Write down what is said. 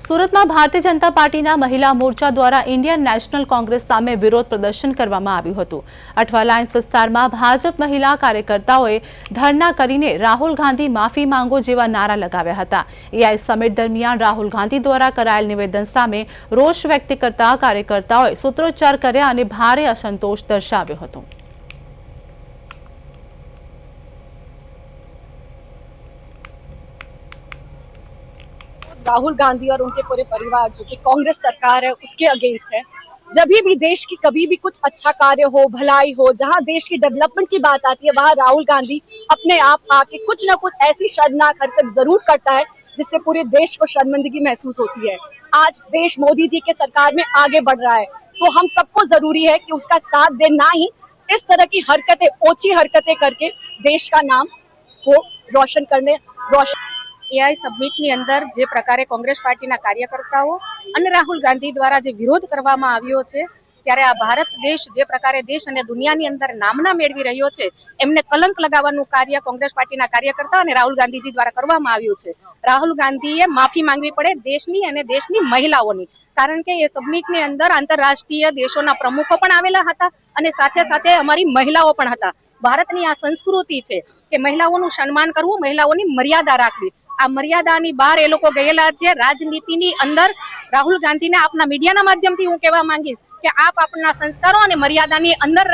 સુરતમાં ભારતીય જનતા પાર્ટીના મહિલા મોરચા દ્વારા ઇન્ડિયન નેશનલ કોંગ્રેસ સામે વિરોધ પ્રદર્શન કરવામાં આવ્યું હતું। અઠવા લાઇન્સ વિસ્તારમાં ભાજપ મહિલા કાર્યકર્તાઓએ ધરણા કરીને રાહુલ ગાંધી માફી માંગો જેવા નારા લગાવ્યા હતા। એઆઈ સમિટ દરમિયાન રાહુલ ગાંધી દ્વારા કરાયેલ નિવેદન સામે રોષ વ્યક્ત કરતા કાર્યકર્તાઓએ સૂત્રોચ્ચાર કર્યા અને ભારે અસંતોષ દર્શાવ્યો હતો। राहुल गांधी और उनके पूरे परिवार जो कि कांग्रेस सरकार है उसके अगेंस्ट है। जब भी देश की कभी भी कुछ अच्छा कार्य हो, भलाई हो, जहां देश की डेवलपमेंट की बात आती है वहां राहुल गांधी अपने आप आके कुछ न कुछ ऐसी शर्मनाक हरकत जरूर करता है जिससे पूरे देश को शर्मिंदगी महसूस होती है। आज देश मोदी जी के सरकार में आगे बढ़ रहा है तो हम सबको जरूरी है कि उसका साथ दे, ना ही इस तरह की हरकतें, ओछी हरकतें करके देश का नाम को रोशन करने एआई સબમિટની અંદર જે પ્રકારે કોંગ્રેસ પાર્ટીના કાર્યકર્તાઓ અને રાહુલ ગાંધી દ્વારા જે વિરોધ કરવામાં આવ્યો છે ત્યારે આ ભારત દેશ જે પ્રકારે દેશ અને દુનિયાની અંદર નામના મેળવી રહ્યો છે એમને કલંક લગાવવાનું કાર્ય કોંગ્રેસ પાર્ટીના કાર્યકર્તા અને રાહુલ ગાંધીજી દ્વારા કરવામાં આવ્યું છે। રાહુલ ગાંધીએ માફી માંગવી પડે દેશની અને દેશની મહિલાઓની, કારણ કે એ સબમિટની અંદર આંતરરાષ્ટ્રીય દેશોના પ્રમુખો પણ આવેલા હતા અને સાથે સાથે અમારી મહિલાઓ પણ હતા। ભારતની આ સંસ્કૃતિ છે કે મહિલાઓનું સન્માન કરવું, મહિલાઓની મર્યાદા રાખવી। આ મર્યાદાની બહાર એ લોકો ગયેલા છે રાજનીતિની અંદર। રાહુલ ગાંધીને આપના મીડિયાના માધ્યમથી હું કહેવા માંગીશ કે આપ આપના સંસ્કારો અને મર્યાદાની અંદર